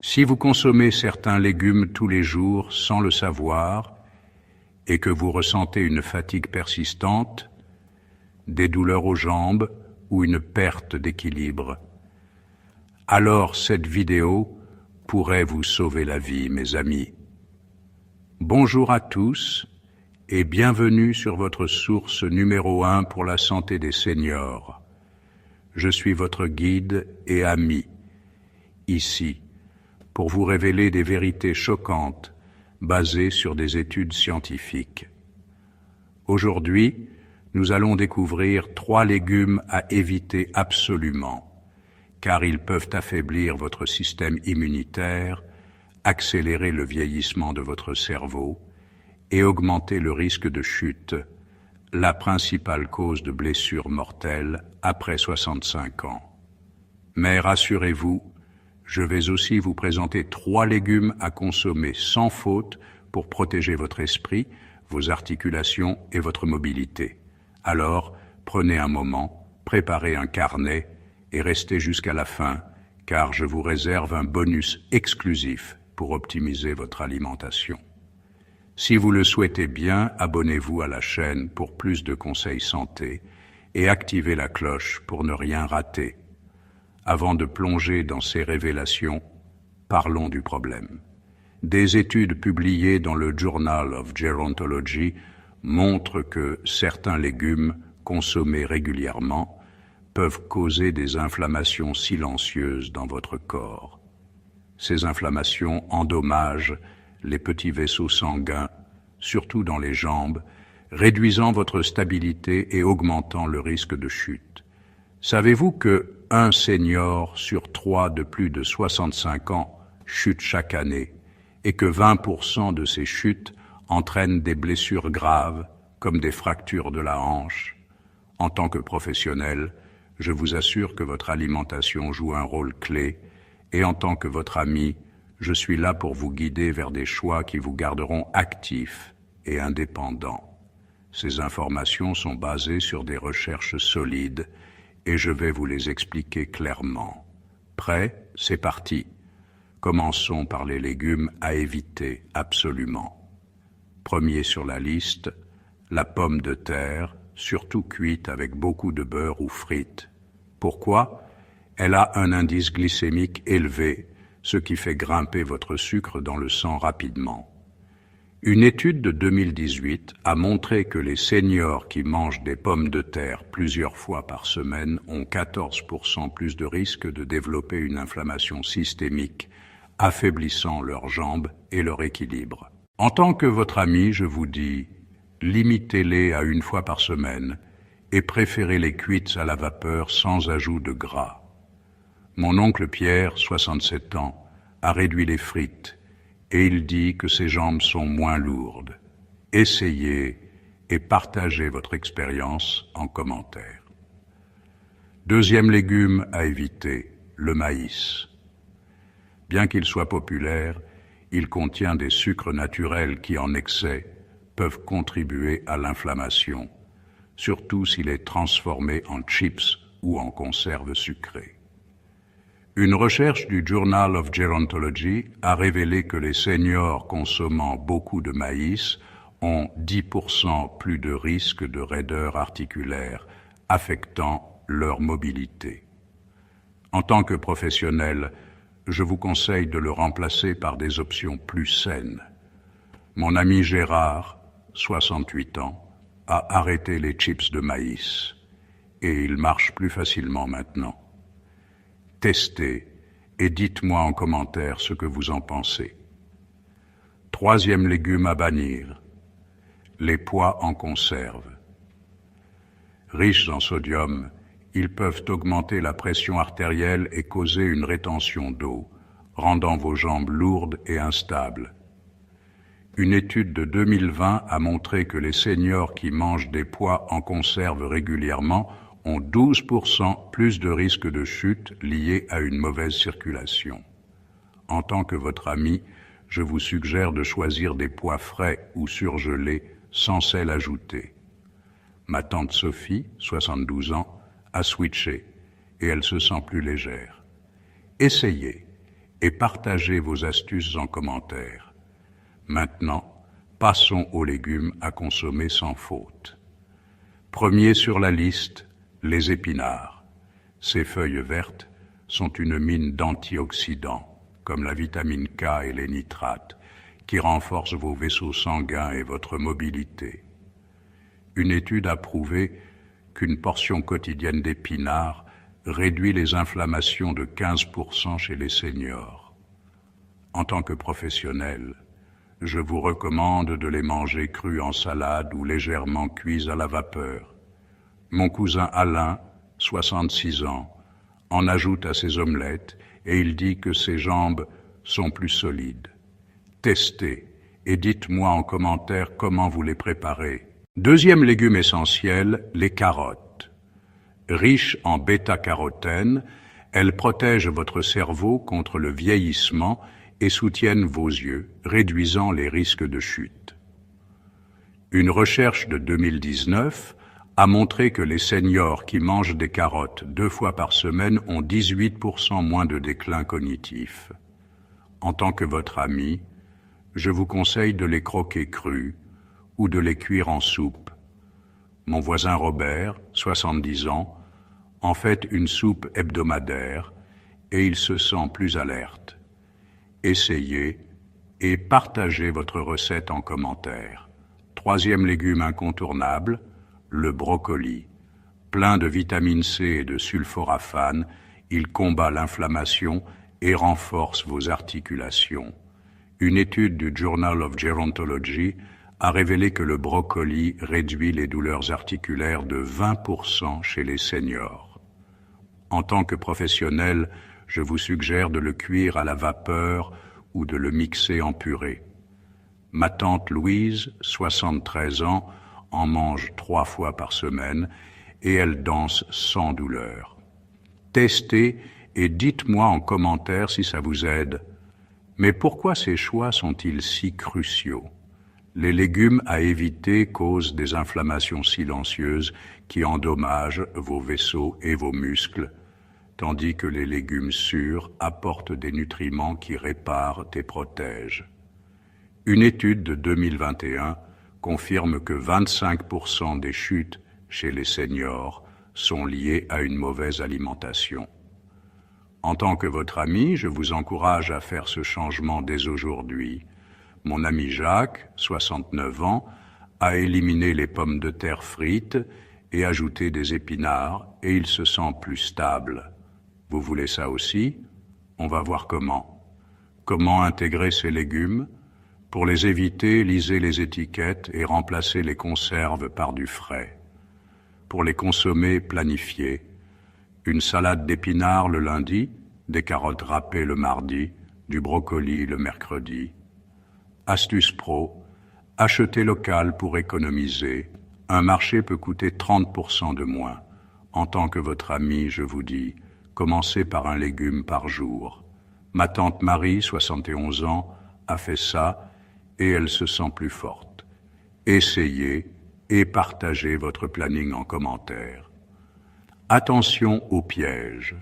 Si vous consommez certains légumes tous les jours sans le savoir et que vous ressentez une fatigue persistante, des douleurs aux jambes ou une perte d'équilibre, alors cette vidéo pourrait vous sauver la vie, mes amis. Bonjour à tous et bienvenue sur votre source numéro 1 pour la santé des seniors. Je suis votre guide et ami, ici, pour vous révéler des vérités choquantes basées sur des études scientifiques. Aujourd'hui, nous allons découvrir 3 légumes à éviter absolument, car ils peuvent affaiblir votre système immunitaire, accélérer le vieillissement de votre cerveau et augmenter le risque de chute, la principale cause de blessures mortelles après 65 ans. Mais rassurez-vous, je vais aussi vous présenter 3 légumes à consommer sans faute pour protéger votre esprit, vos articulations et votre mobilité. Alors, prenez un moment, préparez un carnet et restez jusqu'à la fin, car je vous réserve un bonus exclusif pour optimiser votre alimentation. Si vous le souhaitez bien, abonnez-vous à la chaîne pour plus de conseils santé et activez la cloche pour ne rien rater. Avant de plonger dans ces révélations, parlons du problème. Des études publiées dans le Journal of Gerontology montrent que certains légumes consommés régulièrement peuvent causer des inflammations silencieuses dans votre corps. Ces inflammations endommagent les petits vaisseaux sanguins, surtout dans les jambes, réduisant votre stabilité et augmentant le risque de chute. Savez-vous que 1 senior sur 3 de plus de 65 ans chute chaque année et que 20% de ces chutes entraînent des blessures graves comme des fractures de la hanche? En tant que professionnel, je vous assure que votre alimentation joue un rôle clé et en tant que votre ami, je suis là pour vous guider vers des choix qui vous garderont actifs et indépendants. Ces informations sont basées sur des recherches solides et je vais vous les expliquer clairement. Prêt? C'est parti. Commençons par les légumes à éviter absolument. Premier sur la liste, la pomme de terre, surtout cuite avec beaucoup de beurre ou frites. Pourquoi? Elle a un indice glycémique élevé, ce qui fait grimper votre sucre dans le sang rapidement. Une étude de 2018 a montré que les seniors qui mangent des pommes de terre plusieurs fois par semaine ont 14% plus de risque de développer une inflammation systémique, affaiblissant leurs jambes et leur équilibre. En tant que votre ami, je vous dis, limitez-les à 1 fois par semaine et préférez-les cuites à la vapeur sans ajout de gras. Mon oncle Pierre, 67 ans, a réduit les frites et il dit que ses jambes sont moins lourdes. Essayez et partagez votre expérience en commentaire. Deuxième légume à éviter, le maïs. Bien qu'il soit populaire, il contient des sucres naturels qui, en excès, peuvent contribuer à l'inflammation, surtout s'il est transformé en chips ou en conserve sucrée. Une recherche du Journal of Gerontology a révélé que les seniors consommant beaucoup de maïs ont 10% plus de risque de raideur articulaire, affectant leur mobilité. En tant que professionnel, je vous conseille de le remplacer par des options plus saines. Mon ami Gérard, 68 ans, a arrêté les chips de maïs et il marche plus facilement maintenant. Testez et dites-moi en commentaire ce que vous en pensez. Troisième légume à bannir, les pois en conserve. Riches en sodium, ils peuvent augmenter la pression artérielle et causer une rétention d'eau, rendant vos jambes lourdes et instables. Une étude de 2020 a montré que les seniors qui mangent des pois en conserve régulièrement ont 12% plus de risque de chute lié à une mauvaise circulation. En tant que votre ami, je vous suggère de choisir des pois frais ou surgelés sans sel ajouté. Ma tante Sophie, 72 ans, a switché et elle se sent plus légère. Essayez et partagez vos astuces en commentaire. Maintenant, passons aux légumes à consommer sans faute. Premier sur la liste, les épinards. Ces feuilles vertes sont une mine d'antioxydants, comme la vitamine K et les nitrates, qui renforcent vos vaisseaux sanguins et votre mobilité. Une étude a prouvé qu'une portion quotidienne d'épinards réduit les inflammations de 15% chez les seniors. En tant que professionnel, je vous recommande de les manger crus en salade ou légèrement cuits à la vapeur. Mon cousin Alain, 66 ans, en ajoute à ses omelettes et il dit que ses jambes sont plus solides. Testez et dites-moi en commentaire comment vous les préparez. Deuxième légume essentiel, les carottes. Riches en bêta-carotène, elles protègent votre cerveau contre le vieillissement et soutiennent vos yeux, réduisant les risques de chute. Une recherche de 2019 a montré que les seniors qui mangent des carottes 2 fois par semaine ont 18% moins de déclin cognitif. En tant que votre ami, je vous conseille de les croquer crus ou de les cuire en soupe. Mon voisin Robert, 70 ans, en fait une soupe hebdomadaire et il se sent plus alerte. Essayez et partagez votre recette en commentaire. Troisième légume incontournable, le brocoli. Plein de vitamine C et de sulforaphane, il combat l'inflammation et renforce vos articulations. Une étude du Journal of Gerontology a révélé que le brocoli réduit les douleurs articulaires de 20% chez les seniors. En tant que professionnel, je vous suggère de le cuire à la vapeur ou de le mixer en purée. Ma tante Louise, 73 ans, en mange 3 fois par semaine et elle danse sans douleur. Testez et dites-moi en commentaire si ça vous aide. Mais pourquoi ces choix sont-ils si cruciaux? Les légumes à éviter causent des inflammations silencieuses qui endommagent vos vaisseaux et vos muscles, tandis que les légumes sûrs apportent des nutriments qui réparent et protègent. Une étude de 2021 confirme que 25% des chutes chez les seniors sont liées à une mauvaise alimentation. En tant que votre ami, je vous encourage à faire ce changement dès aujourd'hui. Mon ami Jacques, 69 ans, a éliminé les pommes de terre frites et ajouté des épinards et il se sent plus stable. Vous voulez ça aussi? On va voir comment. Comment intégrer ces légumes? Pour les éviter, lisez les étiquettes et remplacez les conserves par du frais. Pour les consommer, planifiez. Une salade d'épinards le lundi, des carottes râpées le mardi, du brocoli le mercredi. Astuce pro, achetez local pour économiser. Un marché peut coûter 30% de moins. En tant que votre ami, je vous dis, commencez par un légume par jour. Ma tante Marie, 71 ans, a fait ça et elle se sent plus forte. Essayez et partagez votre planning en commentaire. Attention aux pièges.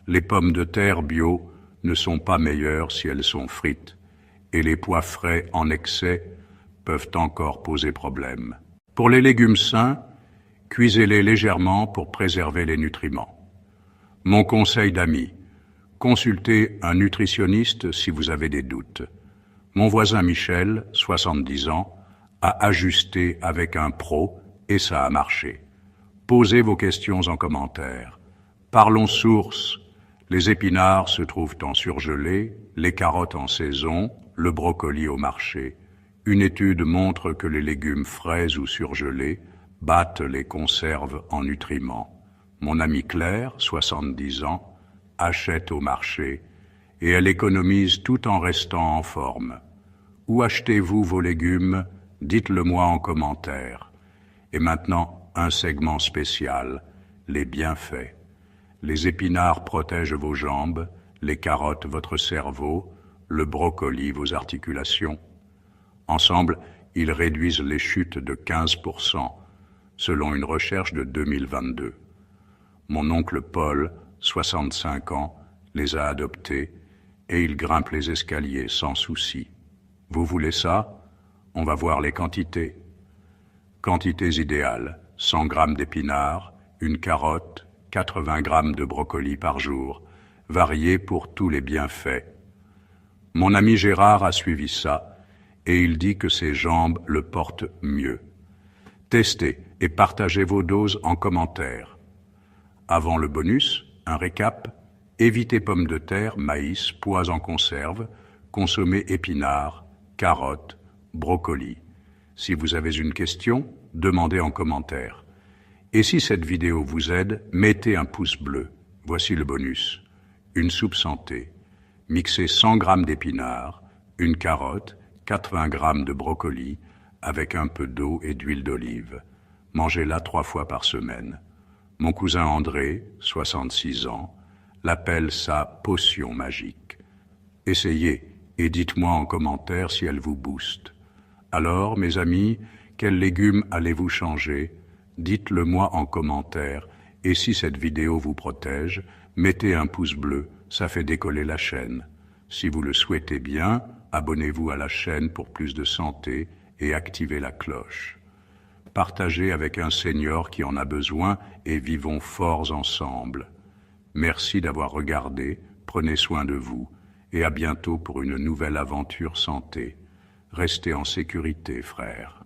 Les pommes de terre bio ne sont pas meilleures si elles sont frites, et les pois frais en excès peuvent encore poser problème. Pour les légumes sains, cuisez-les légèrement pour préserver les nutriments. Mon conseil d'ami, consultez un nutritionniste si vous avez des doutes. Mon voisin Michel, 70 ans, a ajusté avec un pro et ça a marché. Posez vos questions en commentaire. Parlons source. Les épinards se trouvent en surgelé, les carottes en saison, le brocoli au marché. Une étude montre que les légumes frais ou surgelés battent les conserves en nutriments. Mon amie Claire, 70 ans, achète au marché et elle économise tout en restant en forme. Où achetez-vous vos légumes? Dites-le moi en commentaire. Et maintenant, un segment spécial, les bienfaits. Les épinards protègent vos jambes, les carottes votre cerveau, le brocoli vos articulations. Ensemble, ils réduisent les chutes de 15%, selon une recherche de 2022. Mon oncle Paul, 65 ans, les a adoptés et il grimpe les escaliers sans souci. Vous voulez ça? On va voir les quantités. Quantités idéales, 100 grammes d'épinards, une carotte, 80 grammes de brocoli par jour, variés pour tous les bienfaits. Mon ami Gérard a suivi ça, et il dit que ses jambes le portent mieux. Testez et partagez vos doses en commentaire. Avant le bonus, un récap: évitez pommes de terre, maïs, pois en conserve, consommez épinards, carottes, brocolis. Si vous avez une question, demandez en commentaire. Et si cette vidéo vous aide, mettez un pouce bleu. Voici le bonus. Une soupe santé. Mixez 100 grammes d'épinards, une carotte, 80 grammes de brocoli, avec un peu d'eau et d'huile d'olive. Mangez-la 3 fois par semaine. Mon cousin André, 66 ans, l'appelle sa potion magique. Essayez et dites-moi en commentaire si elle vous booste. Alors, mes amis, quels légumes allez-vous changer? Dites-le moi en commentaire, et si cette vidéo vous protège, mettez un pouce bleu, ça fait décoller la chaîne. Si vous le souhaitez bien, abonnez-vous à la chaîne pour plus de santé et activez la cloche. Partagez avec un senior qui en a besoin et vivons forts ensemble. Merci d'avoir regardé, prenez soin de vous et à bientôt pour une nouvelle aventure santé. Restez en sécurité, frères.